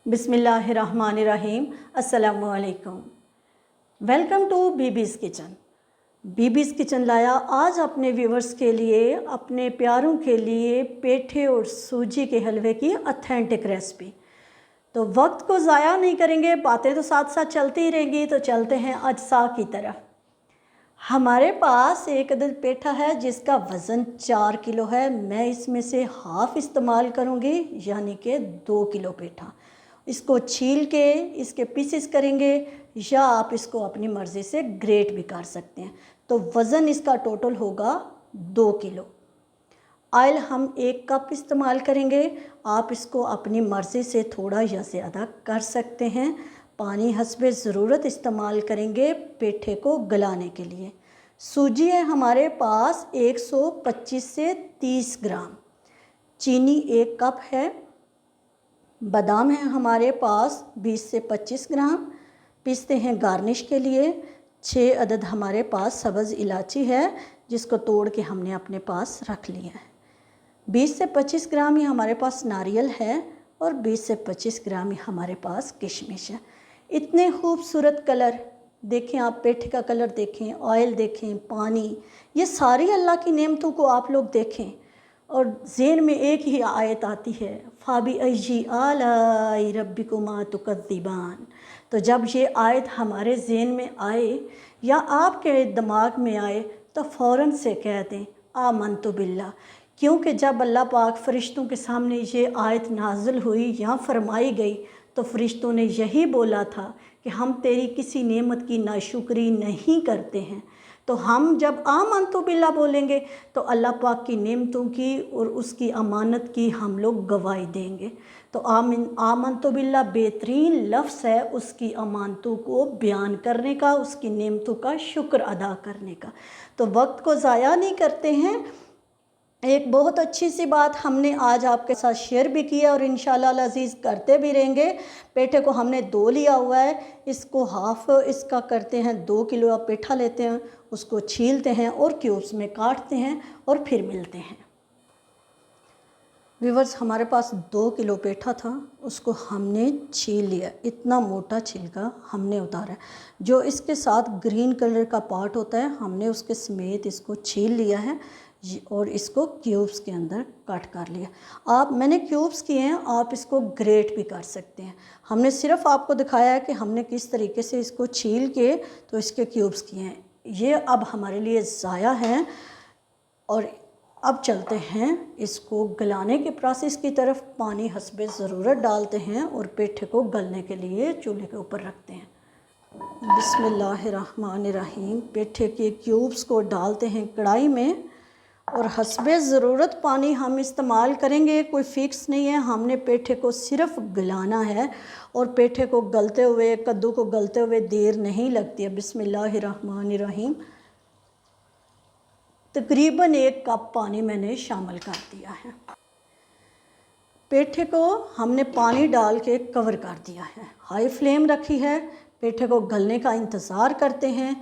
बिस्मिल्लाहिर्रहमानिर्रहीम। अस्सलामुअलैकुम। Welcome to Bibi's kitchen. Bibi's kitchen लाया आज अपने व्यूवर्स के लिए, अपने प्यारों के लिए पेठे और सूजी के हलवे की ऑथेंटिक रेसिपी। तो वक्त को ज़ाया नहीं करेंगे, बातें तो साथ साथ चलती ही रहेंगी। तो चलते हैं अज्जा की तरफ। हमारे पास एक अदद पेठा है जिसका वज़न 4 किलो है। मैं इसमें से हाफ़ इस्तेमाल करूँगी, यानी कि 2 किलो पेठा। इसको छील के इसके पीसेस करेंगे, या आप इसको अपनी मर्ज़ी से ग्रेट भी कर सकते हैं। तो वज़न इसका टोटल होगा 2 किलो। ऑयल हम 1 कप इस्तेमाल करेंगे। आप इसको अपनी मर्ज़ी से थोड़ा या ज़्यादा कर सकते हैं। पानी हस्बे ज़रूरत इस्तेमाल करेंगे पेठे को गलाने के लिए। सूजी है हमारे पास 125 से 30 ग्राम। चीनी 1 कप है। बादाम है हमारे पास 20 से 25 ग्राम। पिस्ते हैं गार्निश के लिए। 6 अदद हमारे पास सब्ज़ इलायची है, जिसको तोड़ के हमने अपने पास रख लिया है। 20 से 25 ग्राम ही हमारे पास नारियल है, और 20 से 25 ग्राम ही हमारे पास किशमिश है। इतने खूबसूरत कलर देखें आप, पेठे का कलर देखें, ऑयल देखें, पानी, ये सारी अल्लाह की नेमतों को आप लोग देखें। और ज़हन में एक ही आयत आती है, फ़ाबी अय्यी आलाई रब्बिकुमा तुकज़्ज़िबान। तो जब ये आयत हमारे ज़हन में आए या आपके दिमाग में आए तो फ़ौरन से कह दें आमनतु बिल्लाह। क्योंकि जब अल्लाह पाक फ़रिश्तों के सामने ये आयत नाज़िल हुई या फरमाई गई, तो फ़रिश्तों ने यही बोला था कि हम तेरी किसी नेमत की नाशुक्री नहीं करते हैं। तो हम जब आमनतु बिल्लाह बोलेंगे तो अल्लाह पाक की नेमतों की और उसकी अमानत की हम लोग गवाही देंगे। तो आमनतु बिल्लाह बेहतरीन लफ्ज़ है उसकी अमानतों को बयान करने का, उसकी नेमतों का शुक्र अदा करने का। तो वक्त को ज़ाया नहीं करते हैं। एक बहुत अच्छी सी बात हमने आज आपके साथ शेयर भी किया और इंशाअल्लाह अज़ीज़ करते भी रहेंगे। पेठे को हमने 2 लिया हुआ है, इसको हाफ़ इसका करते हैं। 2 किलो आप पेठा लेते हैं, उसको छीलते हैं और क्यूब्स में काटते हैं और फिर मिलते हैं। व्यूवर्स, हमारे पास 2 किलो पेठा था, उसको हमने छील लिया। इतना मोटा छिलका हमने उतारा। जो इसके साथ ग्रीन कलर का पार्ट होता है, हमने उसके समेत इसको छील लिया है और इसको क्यूब्स के अंदर कट कर लिया। मैंने क्यूब्स किए हैं, आप इसको ग्रेट भी कर सकते हैं। हमने सिर्फ आपको दिखाया है कि हमने किस तरीके से इसको छील के तो इसके क्यूब्स किए हैं। ये अब हमारे लिए ज़ाया हैं। और अब चलते हैं इसको गलाने के प्रोसेस की तरफ। पानी हस्बे ज़रूरत डालते हैं और पेठे को गलने के लिए चूल्हे के ऊपर रखते हैं। बिस्मिल्लाहिर्रहमानिर्रहीम। पेठे के क्यूब्स को डालते हैं कढ़ाई में और हस्बे ज़रूरत पानी हम इस्तेमाल करेंगे। कोई फ़िक्स नहीं है, हमने पेठे को सिर्फ गलाना है और पेठे को गलते हुए, कद्दू को गलते हुए देर नहीं लगती है। बिस्मिल्लाहिर्रहमानिर्रहीम। तकरीबन 1 कप पानी मैंने शामिल कर दिया है। पेठे को हमने पानी डाल के कवर कर दिया है, हाई फ्लेम रखी है। पेठे को गलने का इंतज़ार करते हैं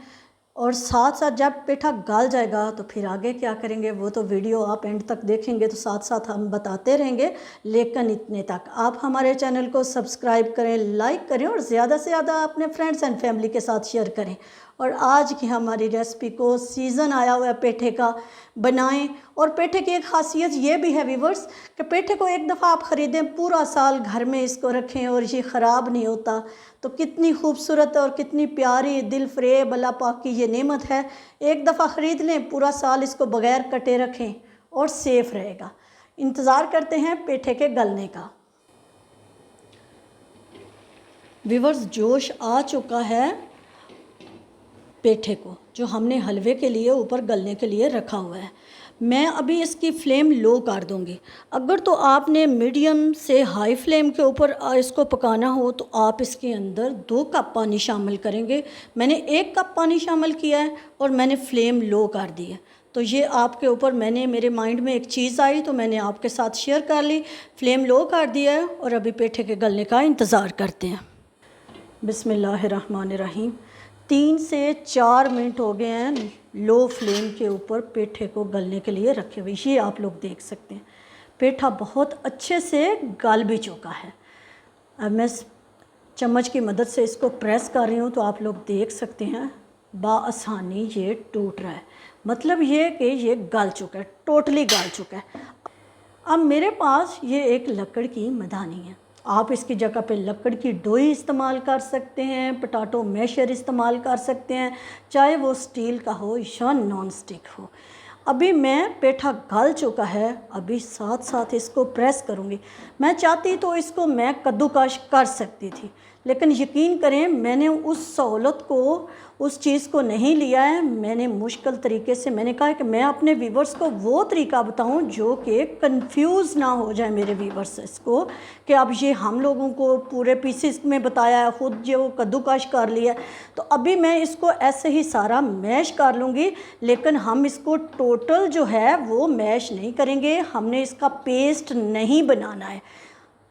और साथ साथ जब पेठा गल जाएगा तो फिर आगे क्या करेंगे वो तो वीडियो आप एंड तक देखेंगे तो साथ साथ हम बताते रहेंगे। लेकिन इतने तक आप हमारे चैनल को सब्सक्राइब करें, लाइक करें और ज़्यादा से ज़्यादा अपने फ्रेंड्स एंड फैमिली के साथ शेयर करें। और आज की हमारी रेसिपी को, सीज़न आया हुआ है पेठे का, बनाएं। और पेठे की एक खासियत ये भी है व्यूवर्स कि पेठे को एक दफ़ा आप ख़रीदें, पूरा साल घर में इसको रखें और ये ख़राब नहीं होता। तो कितनी खूबसूरत और कितनी प्यारी दिल फरेब अल्लाह पाक की ये नेमत है। एक दफ़ा ख़रीद लें, पूरा साल इसको बग़ैर कटे रखें और सेफ़ रहेगा। इंतज़ार करते हैं पेठे के गलने का। व्यूवर्स, जोश आ चुका है पेठे को, जो हमने हलवे के लिए ऊपर गलने के लिए रखा हुआ है। मैं अभी इसकी फ्लेम लो कर दूंगी। अगर तो आपने मीडियम से हाई फ्लेम के ऊपर इसको पकाना हो तो आप इसके अंदर 2 कप पानी शामिल करेंगे। मैंने 1 कप पानी शामिल किया है और मैंने फ्लेम लो कर दी है। तो ये आपके ऊपर, मेरे माइंड में एक चीज़ आई तो मैंने आपके साथ शेयर कर ली। फ्लेम लो कर दिया है और अभी पेठे के गलने का इंतज़ार करते हैं। बिस्मिल्लाहिर्रहमानिर्रहीम। 3 से 4 मिनट हो गए हैं लो फ्लेम के ऊपर पेठे को गलने के लिए रखे हुए। ये आप लोग देख सकते हैं पेठा बहुत अच्छे से गल भी चुका है। अब मैं चम्मच की मदद से इसको प्रेस कर रही हूँ तो आप लोग देख सकते हैं बाआसानी ये टूट रहा है। मतलब ये कि ये गल चुका है, टोटली गल चुका है। अब मेरे पास ये एक लकड़ की मदानी है। आप इसकी जगह पे लकड़ की डोई इस्तेमाल कर सकते हैं, पोटैटो मैशर इस्तेमाल कर सकते हैं, चाहे वो स्टील का हो या नॉन स्टिक हो। अभी मैं पेठा गल चुका है, अभी साथ साथ इसको प्रेस करूँगी। मैं चाहती तो इसको मैं कद्दूकश कर सकती थी, लेकिन यकीन करें मैंने उस सहूलत को, उस चीज़ को नहीं लिया है। मैंने मुश्किल तरीके से मैंने कहा कि मैं अपने व्यूवर्स को वो तरीका बताऊं जो कि कंफ्यूज ना हो जाए मेरे व्यूवर्स इसको, कि अब ये हम लोगों को पूरे पीसेस में बताया है, ख़ुद जो कद्दूकश कर लिया। तो अभी मैं इसको ऐसे ही सारा मैश कर लूँगी, लेकिन हम इसको टोटल जो है वो मैश नहीं करेंगे, हमने इसका पेस्ट नहीं बनाना है।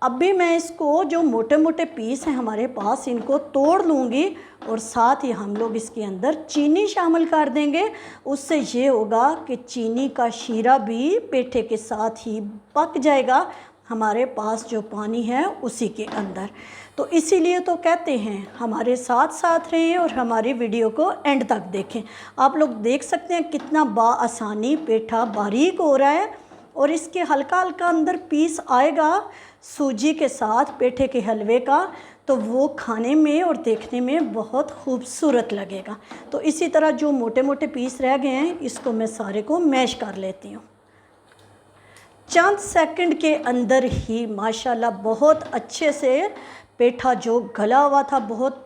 अभी मैं इसको जो मोटे मोटे पीस हैं हमारे पास, इनको तोड़ लूँगी और साथ ही हम लोग इसके अंदर चीनी शामिल कर देंगे। उससे ये होगा कि चीनी का शीरा भी पेठे के साथ ही पक जाएगा हमारे पास जो पानी है उसी के अंदर। तो इसीलिए तो कहते हैं हमारे साथ साथ रहें और हमारी वीडियो को एंड तक देखें। आप लोग देख सकते हैं कितना बाआसानी पेठा बारीक हो रहा है और इसके हल्का हल्का अंदर पीस आएगा सूजी के साथ पेठे के हलवे का, तो वो खाने में और देखने में बहुत खूबसूरत लगेगा। तो इसी तरह जो मोटे मोटे पीस रह गए हैं इसको मैं सारे को मैश कर लेती हूँ। चंद सेकंड के अंदर ही माशाल्लाह बहुत अच्छे से पेठा जो गला हुआ था, बहुत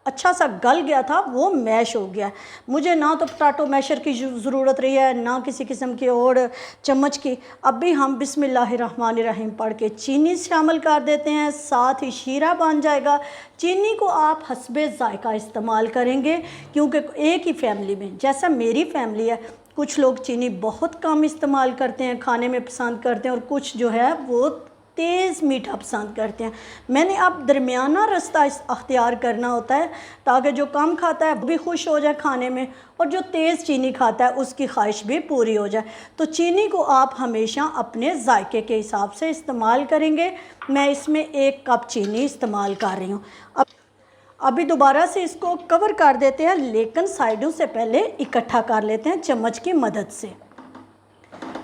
अच्छा सा गल गया था, वो मैश हो गया। मुझे ना तो पोटैटो मैशर की ज़रूरत रही है, ना किसी किस्म की और चम्मच की। अब भी हम बिस्मिल्लाहिर्रहमानिर्रहीम पढ़ के चीनी शामिल कर देते हैं, साथ ही शीरा बन जाएगा। चीनी को आप हस्बे ज़ायका इस्तेमाल करेंगे, क्योंकि एक ही फैमिली में, जैसा मेरी फैमिली है, कुछ लोग चीनी बहुत कम इस्तेमाल करते हैं, खाने में पसंद करते हैं, और कुछ जो है वो तेज़ मीठा पसंद करते हैं। मैंने अब दरमियाना रास्ता अख्तियार करना होता है, ताकि जो कम खाता है वो भी खुश हो जाए खाने में, और जो तेज़ चीनी खाता है उसकी ख्वाहिश भी पूरी हो जाए। तो चीनी को आप हमेशा अपने जायके के हिसाब से इस्तेमाल करेंगे। मैं इसमें 1 कप चीनी इस्तेमाल कर रही हूँ। अभी दोबारा से इसको कवर कर देते हैं, लेकिन साइडों से पहले इकट्ठा कर लेते हैं चम्मच की मदद से।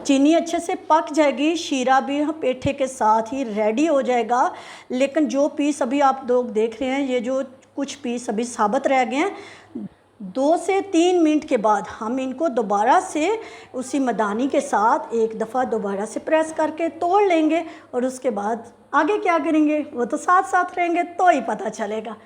चीनी अच्छे से पक जाएगी, शीरा भी पेठे के साथ ही रेडी हो जाएगा। लेकिन जो पीस अभी आप लोग देख रहे हैं, ये जो कुछ पीस अभी साबित रह गए हैं, 2 से 3 मिनट के बाद हम इनको दोबारा से उसी मदानी के साथ एक दफ़ा दोबारा से प्रेस करके तोड़ लेंगे, और उसके बाद आगे क्या करेंगे वो तो साथ साथ रहेंगे तो ही पता चलेगा।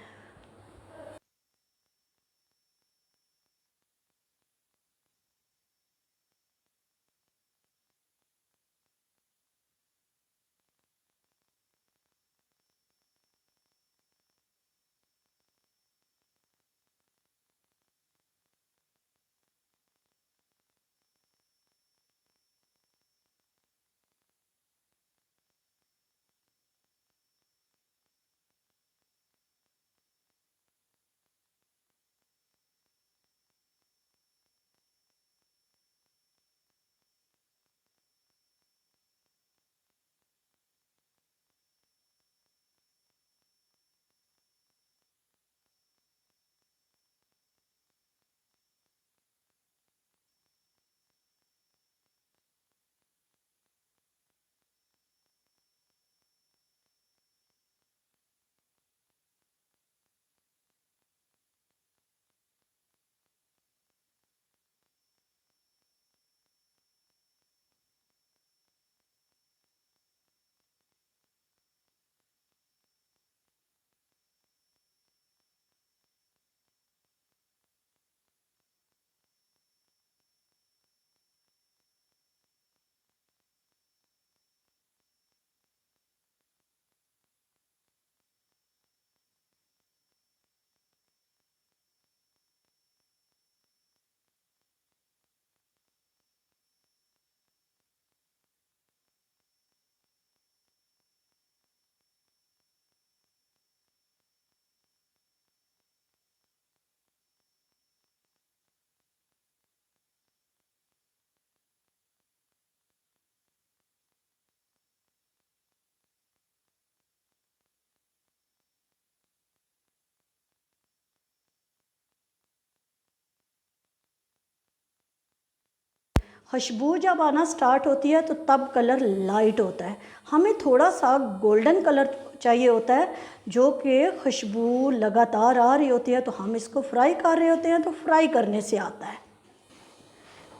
खुशबू जब आना स्टार्ट होती है तो तब कलर लाइट होता है, हमें थोड़ा सा गोल्डन कलर चाहिए होता है, जो कि खुशबू लगातार आ रही होती है तो हम इसको फ्राई कर रहे होते हैं, तो फ्राई करने से आता है।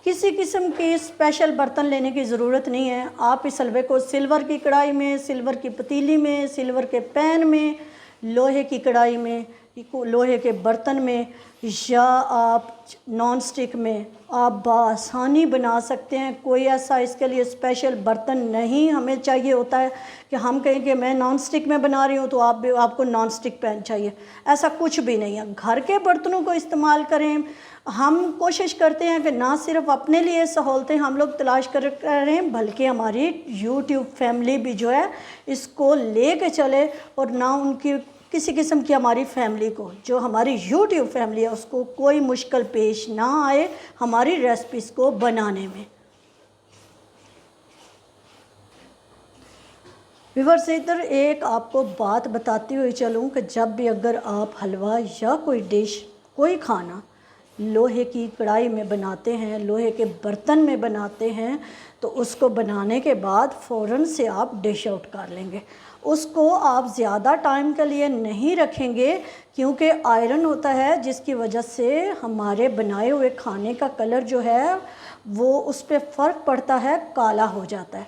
किसी किस्म के स्पेशल बर्तन लेने की ज़रूरत नहीं है। आप इस हलवे को सिल्वर की कढ़ाई में, सिल्वर की पतीली में, सिल्वर के पैन में, लोहे की कढ़ाई में, लोहे के बर्तन में या आप नॉन स्टिक में आप बआसानी बना सकते हैं। कोई ऐसा इसके लिए स्पेशल बर्तन नहीं हमें चाहिए होता है कि हम कहें कि मैं नॉन स्टिक में बना रही हूँ तो आपको नॉन स्टिक पैन चाहिए, ऐसा कुछ भी नहीं है। घर के बर्तनों को इस्तेमाल करें। हम कोशिश करते हैं कि ना सिर्फ अपने लिए सहूलतें हम लोग तलाश कर रहे हैं, बल्कि हमारी यूट्यूब फैमिली भी जो है इसको ले कर चले, और ना उनकी किसी किस्म की हमारी फैमिली को, जो हमारी यूट्यूब फैमिली है, उसको कोई मुश्किल पेश ना आए हमारी रेसिपीज़ को बनाने में। व्यूअर्स, इधर एक आपको बात बताती हुई चलूँ कि जब भी अगर आप हलवा या कोई डिश, कोई खाना लोहे की कढ़ाई में बनाते हैं, लोहे के बर्तन में बनाते हैं, तो उसको बनाने के बाद फ़ौरन से आप डिश आउट कर लेंगे। उसको आप ज़्यादा टाइम के लिए नहीं रखेंगे, क्योंकि आयरन होता है, जिसकी वजह से हमारे बनाए हुए खाने का कलर जो है वो उस पर फ़र्क पड़ता है, काला हो जाता है।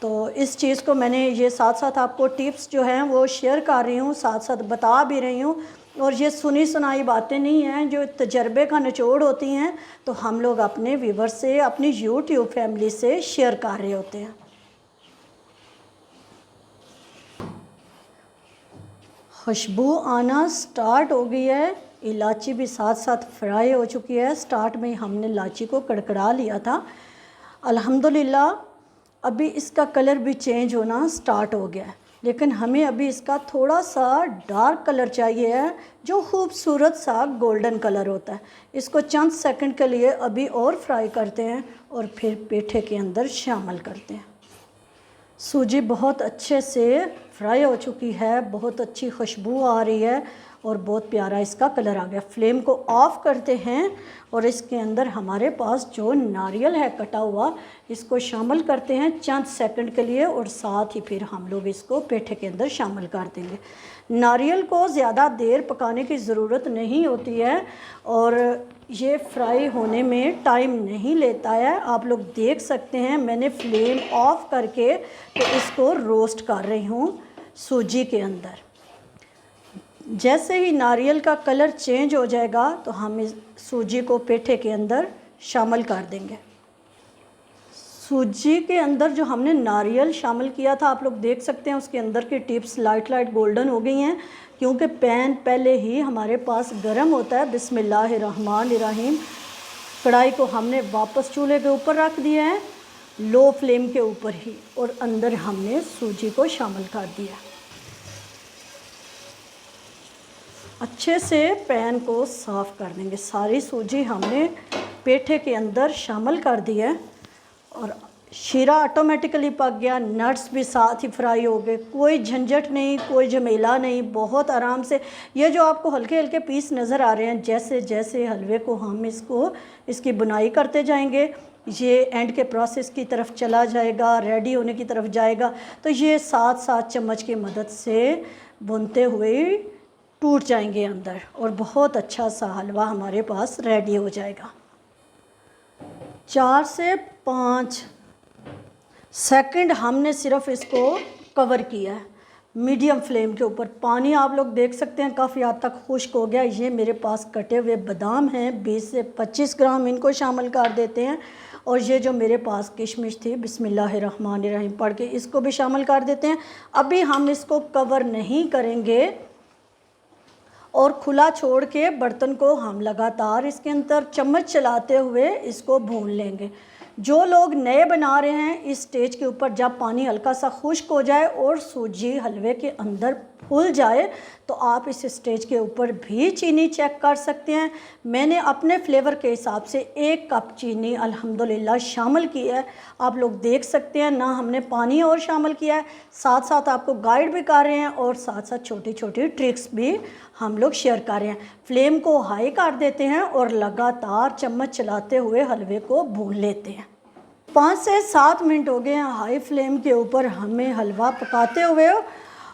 तो इस चीज़ को मैंने ये साथ साथ आपको टिप्स जो हैं वो शेयर कर रही हूँ, साथ साथ बता भी रही हूँ, और ये सुनी सुनाई बातें नहीं हैं, जो तजर्बे का निचोड़ होती हैं, तो हम लोग अपने व्यूवर से, अपनी यूट्यूब फैमिली से शेयर कर रहे होते हैं। खुशबू आना स्टार्ट हो गई है, इलायची भी साथ साथ फ्राई हो चुकी है। स्टार्ट में हमने इलायची को कड़कड़ा लिया था। अल्हम्दुलिल्लाह अभी इसका कलर भी चेंज होना स्टार्ट हो गया है, लेकिन हमें अभी इसका थोड़ा सा डार्क कलर चाहिए है, जो खूबसूरत सा गोल्डन कलर होता है। इसको चंद सेकंड के लिए अभी और फ्राई करते हैं और फिर पेठे के अंदर शामिल करते हैं। सूजी बहुत अच्छे से फ्राई हो चुकी है, बहुत अच्छी खुशबू आ रही है और बहुत प्यारा इसका कलर आ गया। फ्लेम को ऑफ़ करते हैं और इसके अंदर हमारे पास जो नारियल है कटा हुआ, इसको शामिल करते हैं चंद सेकंड के लिए, और साथ ही फिर हम लोग इसको पेठे के अंदर शामिल कर देंगे। नारियल को ज़्यादा देर पकाने की ज़रूरत नहीं होती है और ये फ्राई होने में टाइम नहीं लेता है। आप लोग देख सकते हैं मैंने फ्लेम ऑफ करके तो इसको रोस्ट कर रही हूँ सूजी के अंदर। जैसे ही नारियल का कलर चेंज हो जाएगा तो हम इस सूजी को पेठे के अंदर शामिल कर देंगे। सूजी के अंदर जो हमने नारियल शामिल किया था, आप लोग देख सकते हैं उसके अंदर की टिप्स लाइट लाइट गोल्डन हो गई हैं, क्योंकि पैन पहले ही हमारे पास गर्म होता है। बिस्मिल्लाहिर्रहमानिर्रहीम। कढ़ाई को हमने वापस चूल्हे के ऊपर रख दिया है, लो फ्लेम के ऊपर ही, और अंदर हमने सूजी को शामिल कर दिया। अच्छे से पैन को साफ़ कर देंगे। सारी सूजी हमने पेठे के अंदर शामिल कर दी है और शीरा ऑटोमेटिकली पक गया, नट्स भी साथ ही फ्राई हो गए। कोई झंझट नहीं, कोई झमेला नहीं, बहुत आराम से। ये जो आपको हल्के हल्के पीस नज़र आ रहे हैं, जैसे जैसे हलवे को हम इसकी बुनाई करते जाएंगे, ये एंड के प्रोसेस की तरफ चला जाएगा, रेडी होने की तरफ जाएगा, तो ये साथ साथ चम्मच की मदद से बुनते हुए टूट जाएंगे अंदर और बहुत अच्छा सा हलवा हमारे पास रेडी हो जाएगा। 4 से 5 सेकंड हमने सिर्फ इसको कवर किया है मीडियम फ्लेम के ऊपर। पानी आप लोग देख सकते हैं काफ़ी हद तक खुश्क हो गया। ये मेरे पास कटे हुए बादाम हैं, 20 से 25 ग्राम, इनको शामिल कर देते हैं। और ये जो मेरे पास किशमिश थी, बिस्मिल्लाहिर्रहमानिर्रहीम पढ़ के इसको भी शामिल कर देते हैं। अभी हम इसको कवर नहीं करेंगे और खुला छोड़ के बर्तन को हम लगातार इसके अंदर चम्मच चलाते हुए इसको भून लेंगे। जो लोग नए बना रहे हैं, इस स्टेज के ऊपर जब पानी हल्का सा खुश्क हो जाए और सूजी हलवे के अंदर फूल जाए, तो आप इस स्टेज के ऊपर भी चीनी चेक कर सकते हैं। मैंने अपने फ्लेवर के हिसाब से 1 कप चीनी अल्हम्दुलिल्लाह शामिल की है। आप लोग देख सकते हैं ना, हमने पानी और शामिल किया है, साथ साथ आपको गाइड भी कर रहे हैं और साथ साथ छोटी छोटी ट्रिक्स भी हम लोग शेयर कर रहे हैं। फ्लेम को हाई कर देते हैं और लगातार चम्मच चलाते हुए हलवे को भून लेते हैं। 5 से 7 मिनट हो गए हैं हाई फ्लेम के ऊपर हमें हलवा पकाते हुए,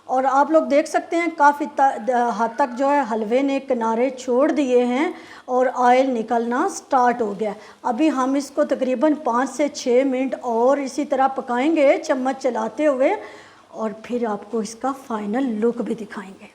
और आप लोग देख सकते हैं काफ़ी हद तक जो है हलवे ने किनारे छोड़ दिए हैं और ऑयल निकलना स्टार्ट हो गया। अभी हम इसको तकरीबन 5 से 6 मिनट और इसी तरह पकाएंगे चम्मच चलाते हुए, और फिर आपको इसका फाइनल लुक भी दिखाएंगे।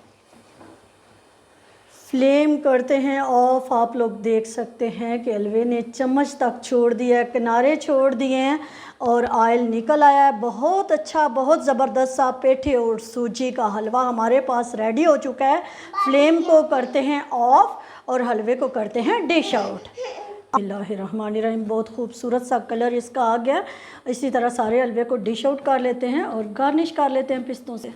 फ्लेम करते हैं ऑफ। आप लोग देख सकते हैं कि हलवे ने चम्मच तक छोड़ दिया है, किनारे छोड़ दिए हैं और ऑयल निकल आया है। बहुत अच्छा, बहुत ज़बरदस्त सा पेठे और सूजी का हलवा हमारे पास रेडी हो चुका है। फ्लेम को करते हैं ऑफ और हलवे को करते हैं डिश आउट। बिस्मिल्लाहिर्रहमानिर्रहीम। बहुत खूबसूरत सा कलर इसका आ गया। इसी तरह सारे हलवे को डिश आउट कर लेते हैं और गार्निश कर लेते हैं पिस्तों से।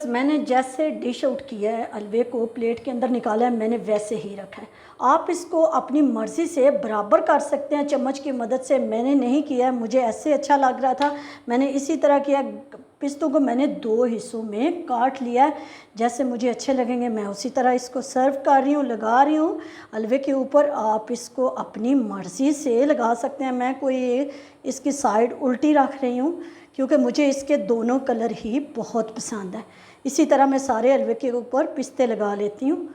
मैंने जैसे डिश आउट किया है, हलवे को प्लेट के अंदर निकाला है, मैंने वैसे ही रखा है। आप इसको अपनी मर्ज़ी से बराबर कर सकते हैं चम्मच की मदद से। मैंने नहीं किया है, मुझे ऐसे अच्छा लग रहा था, मैंने इसी तरह किया। पिस्तों को मैंने 2 हिस्सों में काट लिया है, जैसे मुझे अच्छे लगेंगे मैं उसी तरह इसको सर्व कर रही हूँ, लगा रही हूँ हलवे के ऊपर। आप इसको अपनी मर्ज़ी से लगा सकते हैं। मैं कोई इसकी साइड उल्टी रख रही हूँ क्योंकि मुझे इसके दोनों कलर ही बहुत पसंद है। इसी तरह मैं सारे हलवे के ऊपर पिस्ते लगा लेती हूँ।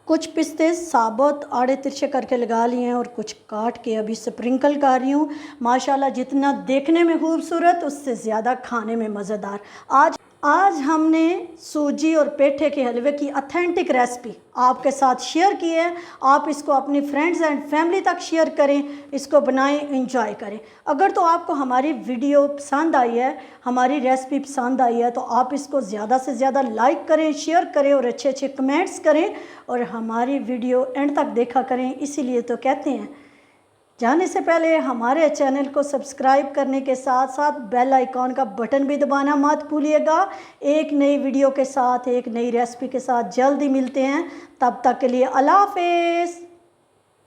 कुछ पिस्ते साबुत आड़े तिरछे करके लगा लिए हैं और कुछ काट के अभी स्प्रिंकल कर रही हूँ। माशाल्लाह, जितना देखने में खूबसूरत उससे ज़्यादा खाने में मज़ेदार। आज हमने सूजी और पेठे के हलवे की ऑथेंटिक रेसिपी आपके साथ शेयर की है। आप इसको अपनी फ्रेंड्स एंड फैमिली तक शेयर करें, इसको बनाएं, एंजॉय करें। अगर तो आपको हमारी वीडियो पसंद आई है, हमारी रेसिपी पसंद आई है, तो आप इसको ज़्यादा से ज़्यादा लाइक करें, शेयर करें और अच्छे अच्छे कमेंट्स करें और हमारी वीडियो एंड तक देखा करें। इसीलिए तो कहते हैं, जाने से पहले हमारे चैनल को सब्सक्राइब करने के साथ साथ बेल आइकॉन का बटन भी दबाना मत भूलिएगा। एक नई वीडियो के साथ, एक नई रेसिपी के साथ जल्दी मिलते हैं। तब तक के लिए अल्लाह हाफ़िज़।